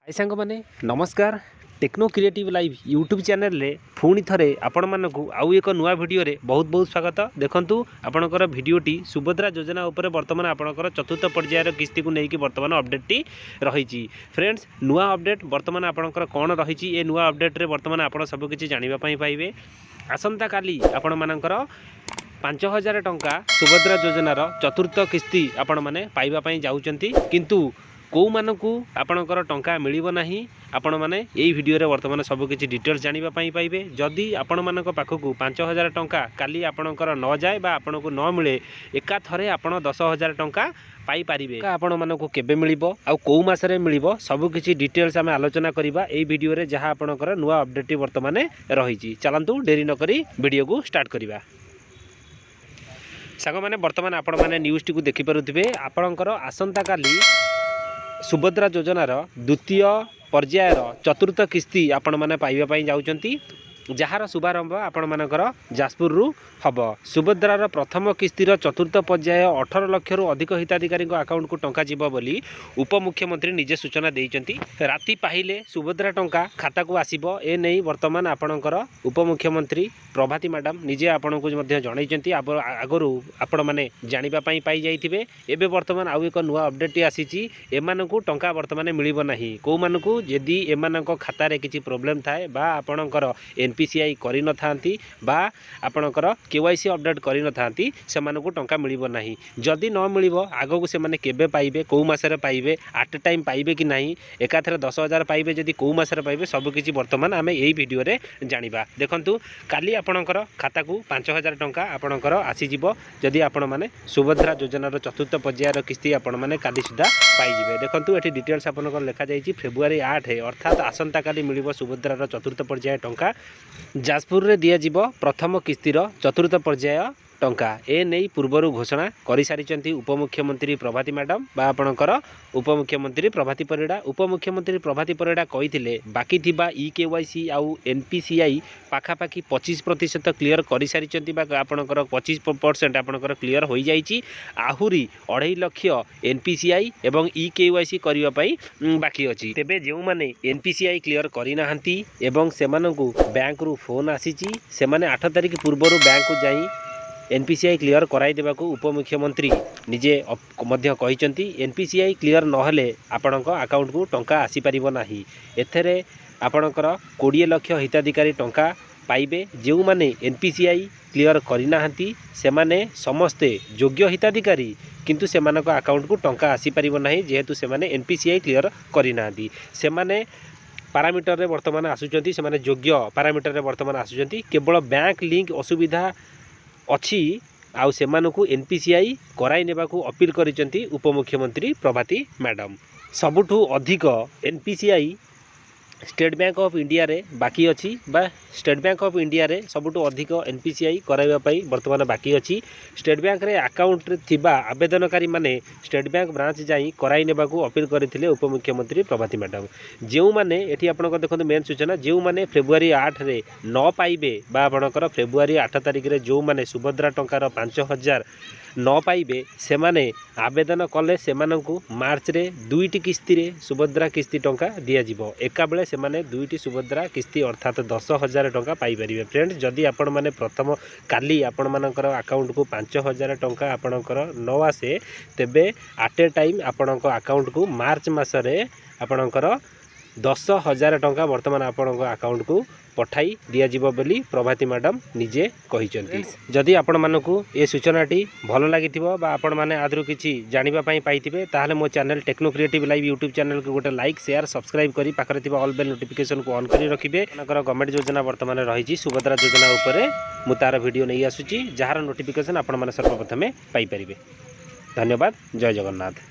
हाय सांग माने नमस्कार। Techno creative live YouTube channel रे पुणी थरे आपण मानकु आउ एक नुआ वीडियो रे बहुत बहुत स्वागत। देखंतु आपणकर वीडियोटी सुभद्रा योजना उपरे वर्तमान आपणकर चतुर्थ पर्यायर किस्ती को लेकिन वर्तमान अपडेटटी रही। फ्रेंड्स नुआ अपडेट वर्तमान आपणकर कौन रही ए नुआ अपडेट रे वर्तमान आपण सब किछि जानिबा पई पाइबे। आसंता काली आपण मानकर 5000 टंका सुभद्रा योजनार चतुर्थ किस्ती आपण माने पाइबा पई जाउचंती, किंतु कौ मानकु आपणकर टंका मिलिबो नाही। आपण माने एई वीडियो रे वर्तमान सब किछि डिटेल्स जानिबा पई पाइबे। जदि आपण मानक पाखकु 5000 टंका काली आपणकर न जाय बा आपणकु न मिले एका थरे आपण 10000 टंका पाई पारिबे। आपण मानकु केबे मिलिबो आ कौ मासरे मिलिबो सब किछि डिटेल्स आमे आलोचना करिबा एई वीडियो रे, जहां आपणकर नुवा अपडेट वर्तमान रहिछि। चलंतु डेरी न करी वीडियो को स्टार्ट करिबा। साग माने वर्तमान आपण माने न्यूज़ टी को देखि पारुथिबे। आपणकर आसंता काली सुभद्रा योजनार द्वितीय पर्यायर चतुर्थ किस्ती आपण माने पाइबा पई जाउचंती, जार शुभारंभ आपण मानकर जाजपुर रु हब। सुभद्रार प्रथम किस्तीर चतुर्थ पर्याय 18 लाख रु अधिक हिताधिकारी अकाउंट को टंका जीव बोली उपमुख्यमंत्री निजे सूचना देइचंती। राति पाहिले सुभद्रा टंका खाता को आसीबो ए नै वर्तमान आपणकर उपमुख्यमंत्री प्रभाती मैडम निजे आपण को मध्य जणाइचंती। आगरु आपण माने जानिबा पई पाई जाइथिबे। एबे वर्तमान आउ एक नुआ अपडेट आसीची। एमानकु टंका वर्तमान मिलिबो नाही। को मानकु यदि एमानक खाता रे किछि प्रॉब्लम थाए बा आपणकर एनपीसीआई करि न थांती बा आपणकर केवाईसी अपडेट करि न थांती, सेमानकु टंका मिलिबो नाही। जदि न मिलिबो आगकु सेमाने केबे पाइबे, को मासरे पाइबे, एट टाइम पाइबे कि नाही, एकाथरे 10000 पाइबे, जदि को मासरे पाइबे, सब किछि वर्तमान आमे एई वीडियो रे जानिबा। देखंतु काली आपणकर खाता को 5000 टंका आपणकर आसी जिवो। जदि आपण माने सुभद्रा योजनार चतुर्थ पर्यायर किस्ती आपण माने काली सुधा पाई जिवे। देखंतु एठी डिटेल्स आपणकर लेखा जाईछि फेब्रुआरी 8 अर्थात आसंता काली मिलिबो सुभद्रार चतुर्थ पर्याय टंका। जाजपुर रे दिया जिवो प्रथम किस्तीर चतुर्थ पर्याय टंका। ए नहीं पूर्वर घोषणा करि सारिचंती उपमुख्यमंत्री प्रभाती मैडम बा आपणकर उपमुख्यमंत्री प्रभाती परिड़ा। उपमुख्यमंत्री प्रभाती परिड़ा कहिथिले बाकी थिबा केवाईसी आउ एनपीसीआई पाखापाखि 25% क्लियर करि सारिचंती बा आपणकर 25% आपणकर क्लियर होई जाईची। आहुरी 2.5 लाख एनपीसीआई एवं केवाईसी करिवा पई बाकी अछि। तेबे जेउ माने एनपीसीआई क्लियर करि नाहंती एवं सेमानकु बैंक रु फोन आसीची, सेमाने 8 तारिख पूर्वर बैंक को जाई एनपीसीआई क्लियर कराई देबाकू उपमुख्यमंत्री निजे मध्य कहिचंती। एनपीसीआई क्लियर नहले आपणक अकाउंट को टंका आसी परिबो नाही। एथरे आपणकर 20 लाख हिताधिकारी टंका पाइबे। जेउ माने एनपीसीआई क्लियर करि नाहंती सेमाने समस्ते योग्य हिताधिकारी, किंतु सेमानक अकाउंट को टंका आसी परिबो नाही, जेहेतु सेमाने एनपीसीआई क्लियर करि नाहंती। सेमाने पारामीटर रे वर्तमान आसुचंती, सेमाने योग्य पारामीटर रे वर्तमान आसुचंती। केवल बैंक लिंक असुविधा अच्छी आउ सेमानकु एनपीसीआई कराई नेबाकू अपील करिसंती उपमुख्यमंत्री प्रभाती मैडम। सबुठु अधिक NPCI state bank of India रे बाकी अच्छी बा स्टेट बैंक ऑफ इंडिया रे सबुठु अधिक एनपीसीआई कराइबा पई वर्तमान बाकी अच्छी। स्टेट बैंक रे अकाउंट रे थिबा आवेदनकारी माने स्टेट बैंक ब्रांच जाई कराई नेबाकू अपील करथिले उपमुख्यमंत्री प्रभाती मैडम। जेउ माने एठी आपनको देखंतु मेन सूचना, जेउ माने फेब्रुआरी 8 रे न पाइबे बा आपनकर फेब्रुआरी 8 तारिख रे जो माने सुभद्रा टंकार 5000 न पाइबे, सेमाने आवेदन कले सेमानंकु मार्च रे 2टी किस्ती रे सुभद्रा किस्ती टंका दिया जिवो। एका बेले सेमाने 2टी सुभद्रा किस्ती अर्थात 10000 टंका पाई परिबे। फ्रेंड्स जदि आपण माने प्रथम काली आपण मानकर अकाउंट को 5000 टंका आपणकर न आसे, तेबे एट ए टाइम आपणक अकाउंट को मार्च मासरे आपणकर 10000 टंका वर्तमान आपणक अकाउंट को पठाई दिया जिवो बोली प्रभाती मैडम निजे कहिचंती। जदि आपण मानकु ए सूचनाटी भल लागिथिबो बा आपण माने आदरु किछि जानिबा पई पाइथिबे, ताहाले मो channel techno creative live YouTube channel को गोटे लाइक शेयर सब्सक्राइब करी पाखरे थिबा ऑल बेल नोटिफिकेशन को ऑन करी रखिबे। मनकर गवर्नमेंट योजना वर्तमान रहिछि सुभद्रा योजना उपरे मु तार वीडियो नै आसुची, जहार नोटिफिकेशन आपण माने सर्वप्रथमे पाई परिबे। धन्यवाद। जय जगन्नाथ।